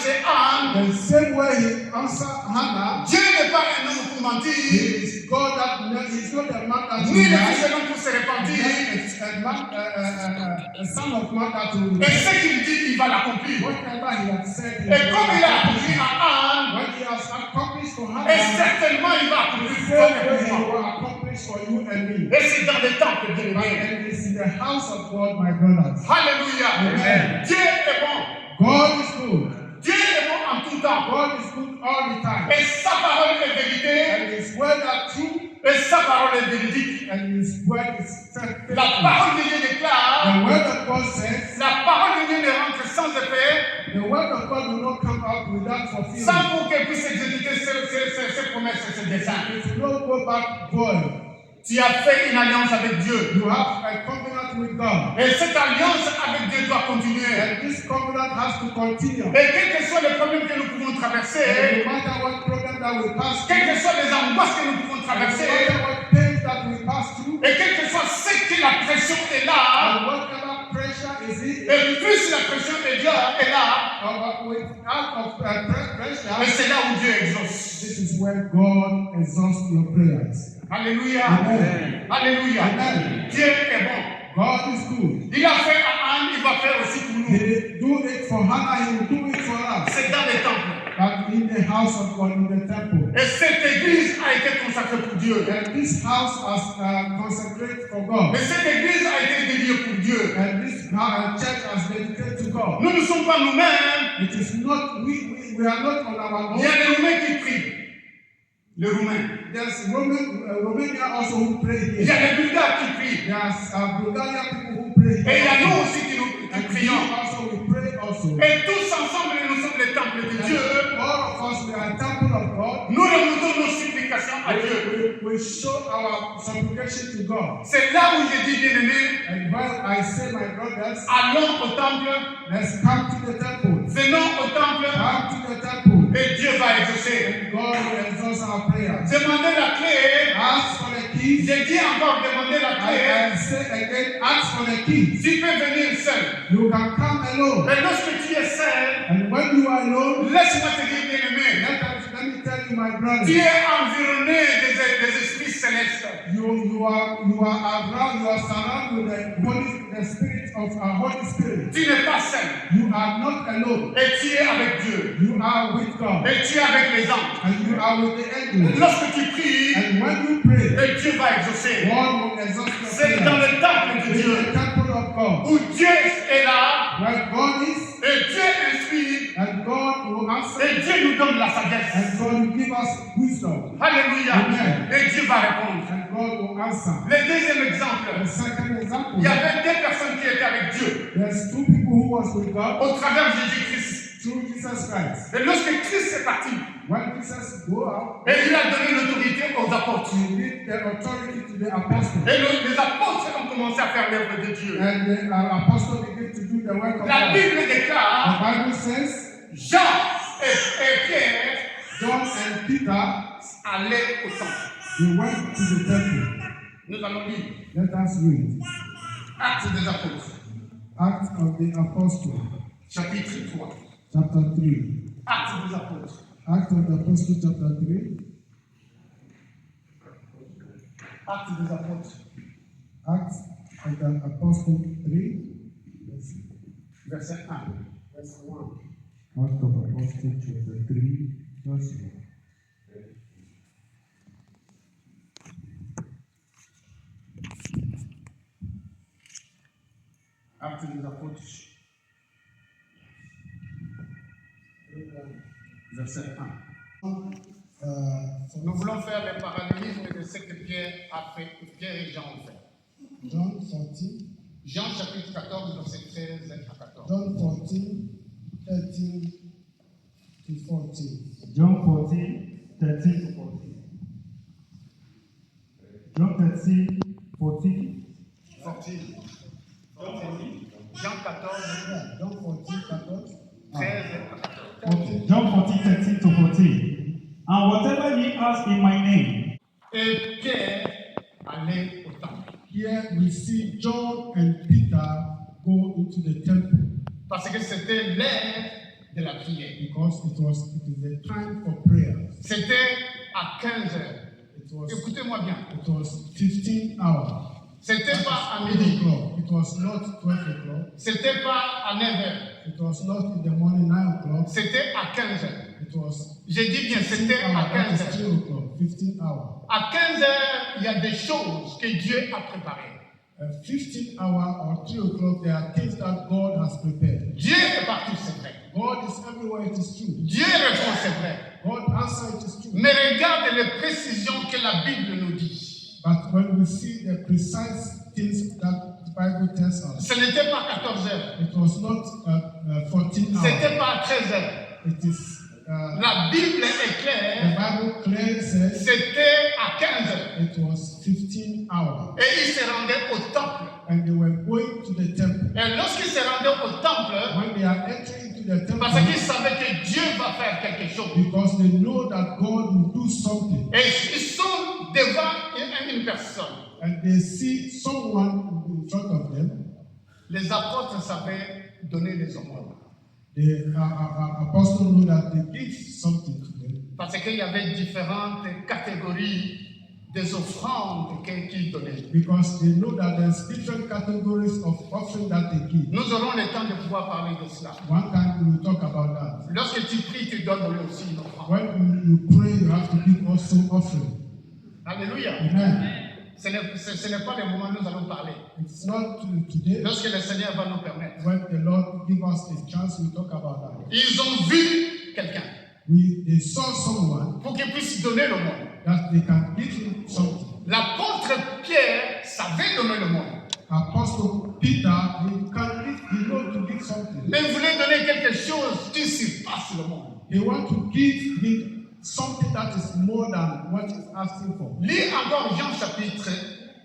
marché Anne, the same way he answered Hannah, Dieu n'est pas un homme pour mentir, he is God that is not a man that ni will le lie, fils de l'homme pour se repentir. a son of man that will Et ce qu'il dit, il va l'accomplir. whatever he has said. Et comme il a accompli à Anne, when he has accomplished for Hannah, et certainement il va accomplir the pour toi same et way he pour moi. will accomplish for you and me. Et c'est dans le temple, bien But aimé. it is in the house of God, my brothers. Alléluia. Amen. Dieu est bon. God is good. Dieu est bon en tout temps. God is good all the time. Et sa parole est vérité. And his word are true. Et sa parole est véridique. And his word is faithful. La parole de Dieu déclare. The word of God says, La parole de Dieu ne rentre sans effet. the word of God will not come out without fulfillment. Sans pour qu'elle puisse exécuter ses promesses et ses desseins. It will not go back void. Tu as fait une alliance avec Dieu. You have a covenant with God. Et cette alliance avec Dieu doit continuer. And this covenant has to continue. Et quels que soient les problèmes que nous pouvons And traverser, no matter what problem that we pass through, quelles que soient les angoisses que nous pouvons no traverser, matter what pains that we pass through, et quel que soit ce que la pression est là, and whatever pressure is it, et plus la pression est là, without pressure, et c'est là où Dieu exauce. this is where God exhausts your prayers. Alléluia. Amen. Alléluia. Amen. Dieu est bon. God is good. Il a fait à Anne, il va faire aussi pour nous. He do it for Hannah, he will do it for us. C'est dans les temples. But in the house of God, in the temple. Et cette église a été consacrée pour Dieu. And this house was consecrated for God. Et cette église a été dédiée pour Dieu. And this church was dedicated to God. Nous ne sommes pas nous-mêmes. It is not, we are not on our Il y a own. des Roumains qui prient. Les Roumains. There's Romania also who pray Il y here. a des Bulgares qui prient. There's Bulgarian people who pray Et il y a nous here. aussi qui And we prions. also, we pray also. Et tous ensemble, nous sommes les temples de Dieu. And all of us, we are a temple of God. Nous remontons nos supplications à Dieu. We show our supplication to God. C'est là où je dis, bien aimé, And when I say, my brothers, allons au temple, let's come to the temple. venons au temple, Come to the temple. et Dieu va exaucer. And God will exhaust our prayers. Demandez la clé. Ask for the keys. J'ai dit encore, demandez la clé. I say again, ask for the keys. Tu peux venir seul. You can come alone. Mais lorsque tu es seul, And when you are alone, laisse-moi te dire, bien aimé, let me tell you, my tu brother, es environné des esprits célestes. you are around, you are surrounded with the spirit of our Holy Spirit. Tu n'es pas seul. You are not alone. Et tu es avec Dieu. You are with God. Et tu es avec les anges. And you are with the angels. Lorsque tu pries, And when you pray, et Dieu va exaucer. God will exhaust your C'est dans prayers. le temple de In Dieu the temple of God, où Dieu est là where God is, et Dieu instruit and God will answer, et Dieu nous donne la sagesse. and God will give us wisdom, Alléluia. Amen. Et Dieu va répondre. and God will answer. Le deuxième exemple, The second example, il y avait deux personnes qui étaient avec Dieu there's two people who was with God au travers de Jésus-Christ. through Jesus Christ. Et lorsque Christ est parti, When Jesus go out, et il a donné l'autorité aux apôtres. he gave the authority to the apostle, Et les apôtres ont commencé à faire l'œuvre de Dieu. and the apostle began to do the work of La God. Bible déclare, The Bible says, Jean et Pierre John and Peter, allaient au temple. they went to the temple. Nous allons lire Let us read Actes des apôtres, Acts of the Apostle, chapitre 3. chapter 3. Actes des apôtres, Acts of the Apostle, chapter 3. Actes des apôtres, Acts of the Apostle 3. verset 1. Verse 1. Acts of the Apostle, chapter 3, verse 1. Actes des apôtres, verset 1. Nous voulons faire le parallélisme de ce que Pierre a fait, Pierre et Jean ont fait. John 14. Jean chapitre 14, verset 13 à 14. John 14, 13 to 14. John 14, 13 to 14. John 13, 14. 14. Jean 14, Yeah, John 14, 14. 13 à 14. Okay. John 14, 13 to 14. And whatever ye ask in my name, Et Pierre allait au temple. Here we see John and Peter go into the temple Parce que c'était l'heure de la prière. because it is a time for prayer. C'était à 15 heures. It was Écoutez-moi bien. 15 hours. C'était pas à 8 midi. o'clock. It was not 12 o'clock. C'était pas à 9 heures. It was not in the morning 9 o'clock. C'était à 15 heures. It was J'ai dit bien, 15 c'était à hours. That 15 is heures. 3 o'clock. 15 hours. À 15 heures, il y a des choses que Dieu a préparées. 15 hours or 3 o'clock, there are things that God has prepared. Dieu est partout, c'est vrai. God is everywhere, it is true. Dieu répond, c'est vrai. God answer, it is true. Mais regarde les précisions que la Bible nous dit. But when we see the precise things that the Bible tells us, Ce n'était pas 14 heures. it was not 14 hours. C'était pas 13 heures. It is, La Bible est the claire. Bible clearly says C'était à 15 heures. it was 15 hours. Et il se rendait au temple. And they were going to the temple. Et lorsqu'il se rendait au temple, When they are entering into the temple, parce qu'ils savaient que Dieu va faire quelque chose. because they know that God will do something, Et ils sont devant une personne. and they see someone in front of them, Les apôtres savaient donner les aumônes. the apostle know that they give something to them. Parce qu'il y avait différentes catégories des offrandes qu'ils donnaient. Because they know that there's different categories of offering that they give. Nous aurons le temps de pouvoir parler de cela. One time we will talk about that. Lorsque tu pries, tu dois donner aussi une offrande. When you pray, you have to give also offering. Alléluia. Amen. Ce n'est pas le moment où nous allons parler. It's not today. Lorsque le Seigneur va nous permettre. When the Lord give us a chance, we talk about that. Ils ont vu quelqu'un They saw someone pour qu'il puisse donner le monde. that they can give him something. L'apôtre Pierre savait donner le monde. Apostle Peter, he know to give something. Mais il voulait donner quelque chose qui surpasse le monde. He want to give him something that is more than what he's asking for. Lis encore Jean chapitre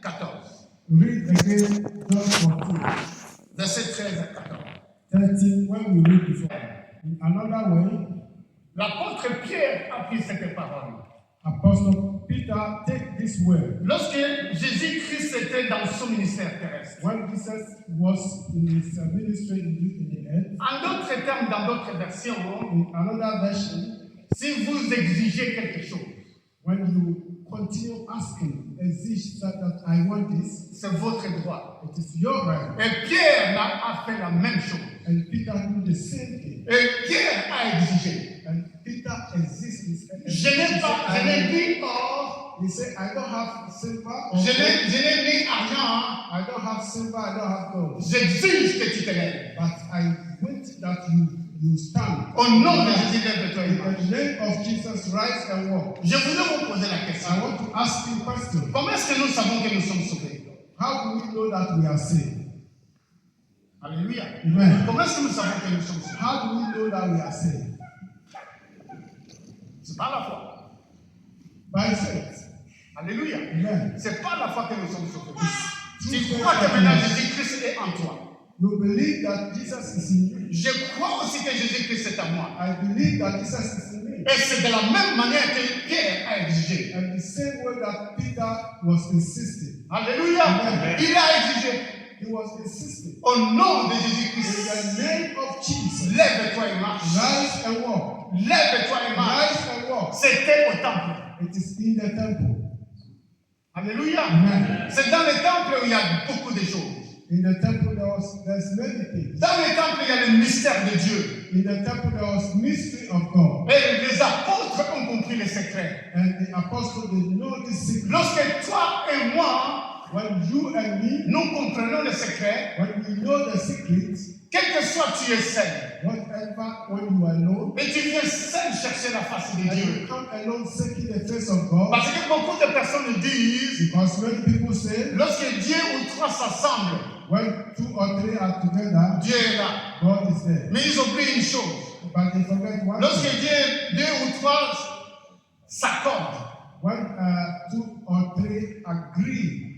14, Read again John 14, verset 13 à 14. 13, when we read before. In another way, L'apôtre Pierre a pris cette parole. Apostle Peter take this word. Lorsque Jésus-Christ était dans son ministère terrestre. When Jesus was in his ministry in the earth, En d'autres termes, dans d'autres versions, in another version, si vous exigez quelque chose, when you continue asking, exige that I want this, c'est votre droit. it is your right. Et Pierre a fait la même chose. And Peter do the same thing. Et Pierre a exigé. And Peter exists. Je n'ai ni or, He said, I don't have silver or je gold. n'ai ni argent, I don't have silver, I don't have gold. j'exige que tu te lèves. But I want that you stand. Au nom de Jésus, lève-toi et In marche. the name of Jesus, rise and walk. Je voulais vous poser la question. I want to ask you a question. Comment est-ce que nous savons que nous sommes sauvés? How do we know that we are saved? Alléluia. Amen. Comment est-ce que nous savons que nous sommes sauvés? How do we know that we are saved? C'est pas la foi. By faith. Alléluia. Amen. C'est pas la foi que nous sommes sauvés. Through Tu faith crois que and maintenant faith. Jésus-Christ est en toi. You believe that Jesus is in you. Je crois aussi que Jésus-Christ est en moi. I believe that Jesus is in me. Et c'est de la même manière que Pierre a exigé. And the same way that Peter was insisting. Alléluia. Amen. Il a exigé. He was insisting. Au nom de In Jésus-Christ, the name of Jesus, lève-toi et marche. rise and walk. Lève-toi et marche. Rise and walk. C'était au temple. It is in the temple. Alléluia. Amen. C'est dans le temple où il y a beaucoup de choses. In the temple there's many things. Dans le temple, il y a le mystère de Dieu. In the temple there was mystery of God. Et les apôtres ont compris les secrets. And the apostles they know this secret. Lorsque toi et moi, When you and me, nous comprenons les secrets, when we know the secrets, quel que soit tu es seul, whatever, when you are alone, et tu viens seul chercher la face de and Dieu. you come alone seeking the face of God, Parce que beaucoup de personnes disent, because when people say, lorsque Dieu ou trois s'assemblent, when 2 or 3 are together, Dieu est là. God is there. Mais ils oublient une chose. But they forget one Lorsque thing. deux ou trois s'accordent, When 2 or 3 agree,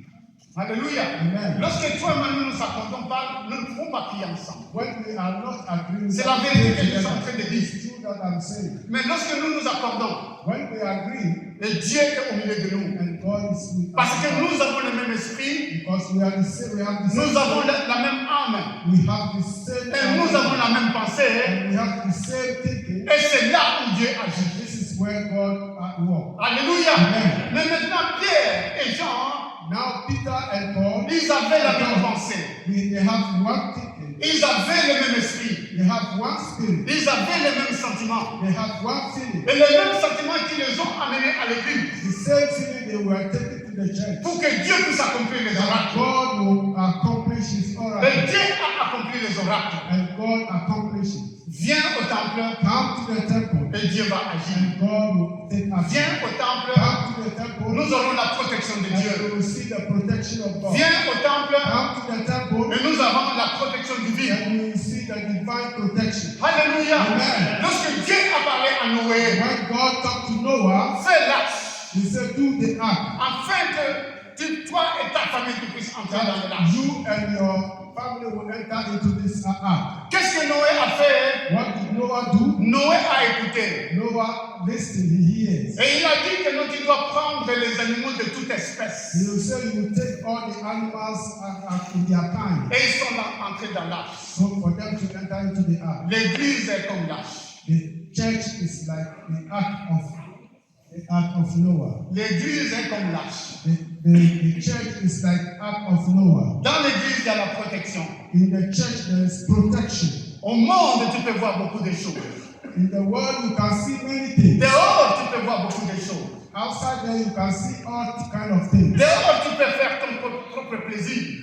alléluia. Amen. Lorsque toi et moi nous nous accordons pas, nous ne pouvons pas prier ensemble. when we are not agreeing, C'est la vérité que je suis together. en train de dire. It's true that I'm saying. Mais lorsque nous nous accordons, When we agree, et Dieu est au milieu de nous, and God is with Parce que us. nous avons le même esprit, Because we are the same, we have the nous same, avons la même âme, we have the same, et nous avons la même pensée, and we have the same thinking. et c'est là où Dieu agit. This is where God at work. Alléluia. Amen. Mais maintenant, Pierre et Jean, Now Peter and Paul, ils avaient la même pensée. they have one thinking. Ils avaient le même esprit. They have one spirit. Ils avaient les mêmes sentiments. They have one feeling. Et les mêmes sentiments qui les ont amenés à l'église. The same feeling they were taken to the church. Pour que Dieu puisse accomplir les That oracles. God will accomplish His Et oracle. Dieu a accompli les oracles. And God accomplishes. Viens au temple Come to the temple. et Dieu va agir. And God will take action. Viens au temple, Come to the temple. nous aurons la protection de And Dieu. you will see the protection of God. Viens au temple Come to the temple. et nous avons la protection divine. And you will see the divine protection. Alléluia. Amen. Lorsque Dieu a parlé à Noé, When God talked to Noah, fais l'arche He said, do the act. afin que toi et ta famille tu puisses entrer dans l'arche. You and your family will enter into this act. Qu'est-ce que Noé a fait? What did Noah do? Noé a écouté. Noah listened, he hears. Et il a dit que non, tu dois prendre les animaux de toute espèce. He will say, you will take all the animals in their kind. Et ils sont entrés dans l'arche. So for them to enter into the ark. L'église est comme l'arche. The church is like the ark of Noah. L'église est comme l'arche. The church is like ark of Noah. Dans l'église, il y a la protection. In the church there is protection. Au monde, tu peux voir beaucoup de choses. In the world you can see many things. Dehors, tu peux voir beaucoup de choses. Outside there you can see all kind of things. Dehors, tu peux faire ton propre plaisir.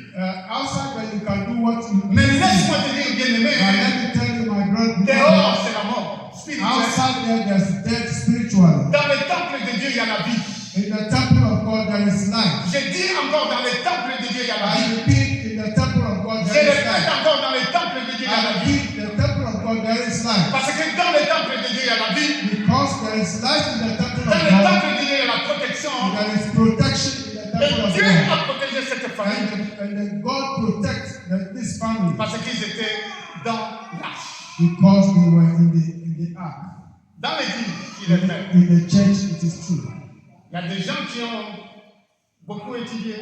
Outside there you can do what you Mais laisse-moi te dire, But bien-aimé, let me tell you, my brother, dehors, c'est la mort spirituelle. outside there there's death spiritually. Dans le temple de Dieu, il y a la vie. In the temple of God there is life. Je dis encore, dans le temple de Dieu, il y a la I vie. repeat, in the temple of God Je there is répète life. encore, dans le temple de Dieu, il y a I la vie. repeat, the temple of God there is life. Parce que dans le temple de Dieu, il y a la vie. Because there is life in the temple of Dans le God, temple de Dieu, il y a la protection. there is protection in the temple Et of Dieu God. a protégé cette famille And then God protects this family parce qu'ils étaient dans l'arche. because they were in the ark. Dans l'église, il est vrai. In the church it is true. Il y a des gens qui ont beaucoup étudié.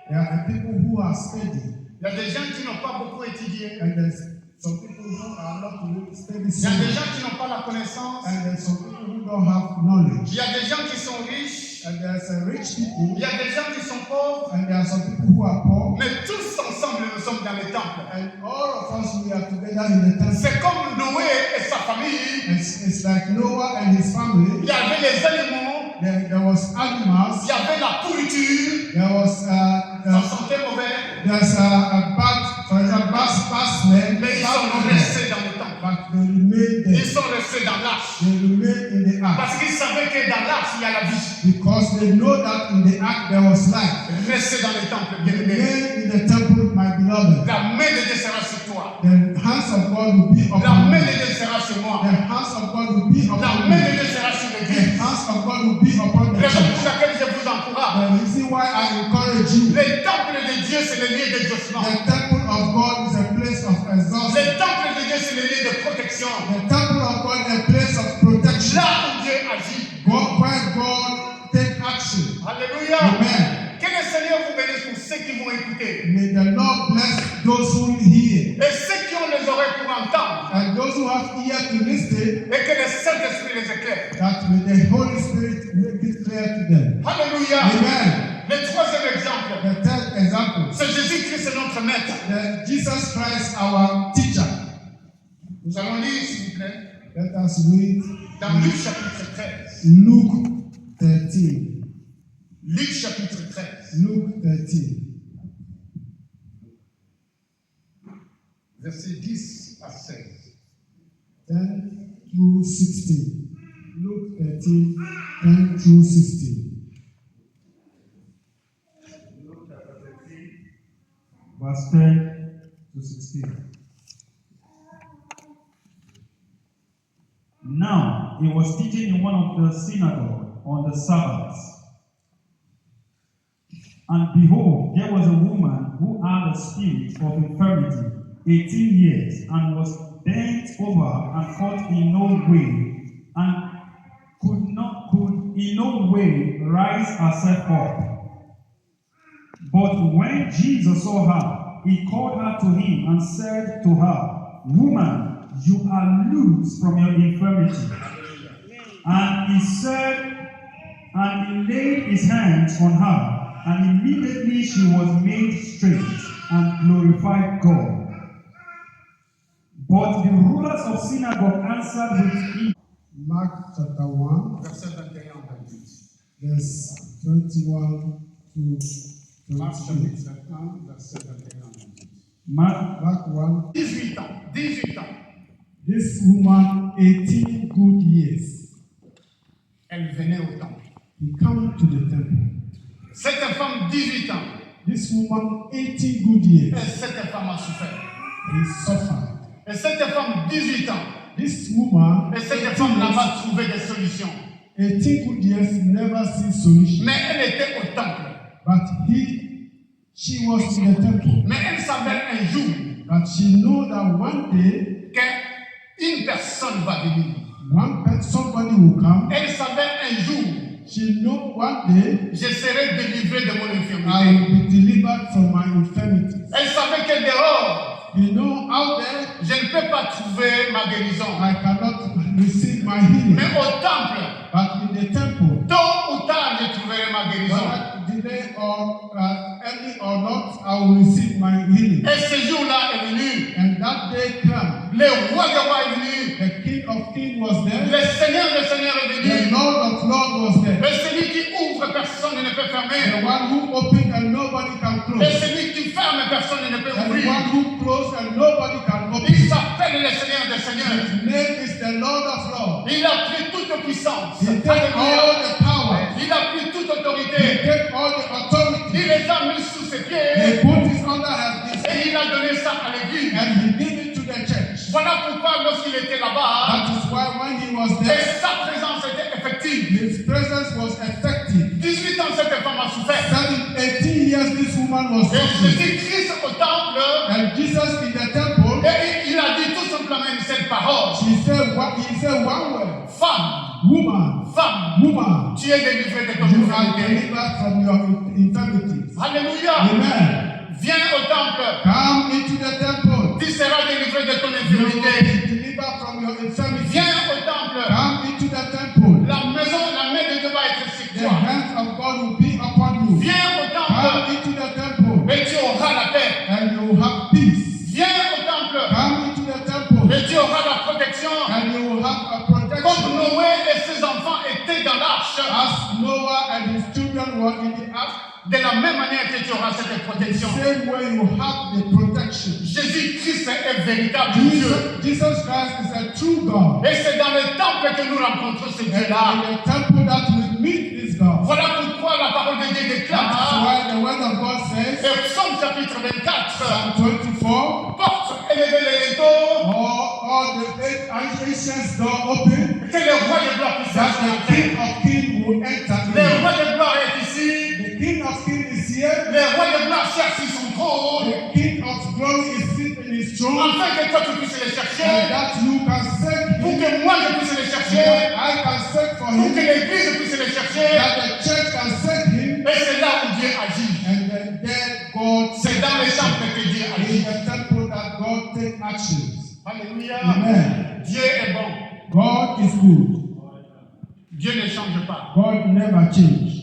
There are people who are studying. Il y a des gens qui n'ont pas beaucoup étudié. And there's some people who are not really studying. Il y a des gens qui n'ont pas la connaissance. And there's some people who don't have knowledge. Il y a des gens qui sont riches. And there's rich Il people. y a des gens qui sont pauvres. And there are some people who are poor. Mais tous ensemble, nous sommes dans le temple. And all of us, we are together in the temple. C'est comme Noé et sa famille. It's like Noah and his family. Il y avait les animaux. There was animals. Il y avait la pourriture. There was Ça sentait mauvais. there's a bad, for example, bad smell. Mais ils bad sont odor. restés dans le temple. But they remain there. Ils sont restés dans l'arche. They remain in the ark Parce qu'ils savaient que dans l'arche, il y a la vie. because they know that in the ark there was life. Restez dans le temple, bien-aimé. Remain in the temple, my beloved. La main de Dieu sera sur toi. The hands of God will be La upon main you. de Dieu sera sur moi. The hands of God will be La upon main you. de Dieu sera sur The l'église. hands of God will be upon the Raison pour church. laquelle je vous encourage. The reason why I encourage you, Le temple de Dieu, c'est le lieu d'exaucement. the temple of God is a place of exhaustion. Le temple de Dieu, c'est le lieu de protection. The temple of God is a place of protection. Là où Dieu agit. Where God take action. Alléluia. Amen. Que le Seigneur vous bénisse pour ceux qui vont écouter. May the Lord bless those who hear Et ceux qui ont les oreilles pour entendre. and those who have ear to listen, Et que le Saint-Esprit les éclaire. that may the Holy Spirit make it clear to them. Alléluia. Amen. Le troisième exemple, The third example, c'est Jésus-Christ, notre maître. Jesus Christ, our teacher. Nous allons lire, s'il vous plaît, Let us read dans Luc chapitre 13. Luke 13. Luc chapitre 13. Luke 13. Versets 10 à 16. 10 through 16. Luke 13, 10 through 16. Verse 10 to 16. Now he was teaching in one of the synagogues on the Sabbath. And behold, there was a woman who had a spirit of infirmity 18 years, and was bent over and caught in no way, and could in no way rise herself up. But when Jesus saw her, he called her to him and said to her, Woman, you are loosed from your infirmity. And he said, and he laid his hands on her, and immediately she was made straight and glorified God. But the rulers of synagogue answered with him. Mark chapter 1, Verset 21 en 28. verse 21 to Marc 22. chapitre 1, verset 21 en 28. Mark 1. 18 ans, 18 ans. This woman, 18 good years, Elle venait au temple. he came to the temple. Cette femme, 18 ans. This woman, 18 good years, Et cette femme a souffert. he suffered. Et cette femme, 18 ans. This woman, Et cette femme n'a pas trouvé de solution. 18 good years, never seen solution. Mais elle était au temple. But she was in the temple. Mais elle savait un jour But she know that one day, qu'une personne va venir. somebody will come. Elle savait un jour, She know one day, je serai délivré de mon I infirmité. will be delivered from my infirmity. Elle savait que dehors, You know, out there, je ne peux pas trouver ma guérison. I cannot receive my healing. Mais au temple, But in the temple, tôt ou tard, je trouverai ma guérison. whether delay or early or not, I will receive my healing. Et ce jour-là est venu. And that day came. Le roi des rois est venu. The King of Kings was there. Le Seigneur des seigneurs est The venu. Lord of Lords was there. Et celui qui ouvre, personne ne peut The fermer. one who opened and nobody can Et close. celui qui ferme, personne ne peut And the ouvrir. one who closed and nobody can open. Il s'appelle le Seigneur des seigneurs. His name is the Lord of Lords. Il a pris toute puissance. He takes all the power. Il a pris toute He autorité. takes all the authority. Il les a mis sous ses He pieds. put his under his feet Et il a donné ça à l'église. and he gave it to the church. Voilà pourquoi lorsqu'il était là-bas, That is why when he was et there, sa présence était effective. his presence was effective. 18 ans, cette femme a souffert. 18 years this woman was Et suffering. Jésus-Christ au temple, And Jesus in the temple, et il a dit tout simplement cette parole. he said one word. Femme, Woman, femme, woman, tu es délivrée de ton you are infirmité. delivered from your infirmities. Alléluia. Amen. Viens au temple. Come into the temple. Tu seras délivré de ton You will infirmité. be delivered from your infirmities. Viens au temple. Come into the temple. La maison, la main de Dieu va être sur The toi. hands of God will be upon you. Viens au temple. Come into the temple Et tu auras la paix. and you will have peace. Viens au temple. Come into the temple Et tu auras la protection. and you will have a Comme protection. Noé et ses enfants étaient dans l'arche. As Noah and his children were in the ark, De la même manière que tu auras cette the protection. same way you have the protection. Jésus-Christ est véritable Dieu. Jesus Christ is a true God. Et c'est dans le temple que nous rencontrons ce And Dieu-là. in the temple that we meet this God. Voilà pourquoi la parole de Dieu That's déclare. why the word of God says, Et Psaume chapitre 24. Psalm 24, Porte élevez les rideaux. all the eight ancient doors open, Que le roi de gloire puisse that the entrer. King of Kings will enter Le in. roi de gloire est ici. The King of Kings is here. Le roi de gloire cherche sur son trône. The King of Glory is sitting in his throne, Afin que toi tu puisses le and chercher. that you can search Pour him, que moi je puisse le that chercher. I can search for Pour que him, l'église puisse le chercher. that the church can search him, Et c'est là où Dieu agit. and then God C'est dans les temples que Dieu in agit. the temple that God take actions. Alléluia. Amen. Dieu est bon. God is good. Dieu ne change pas. God never change.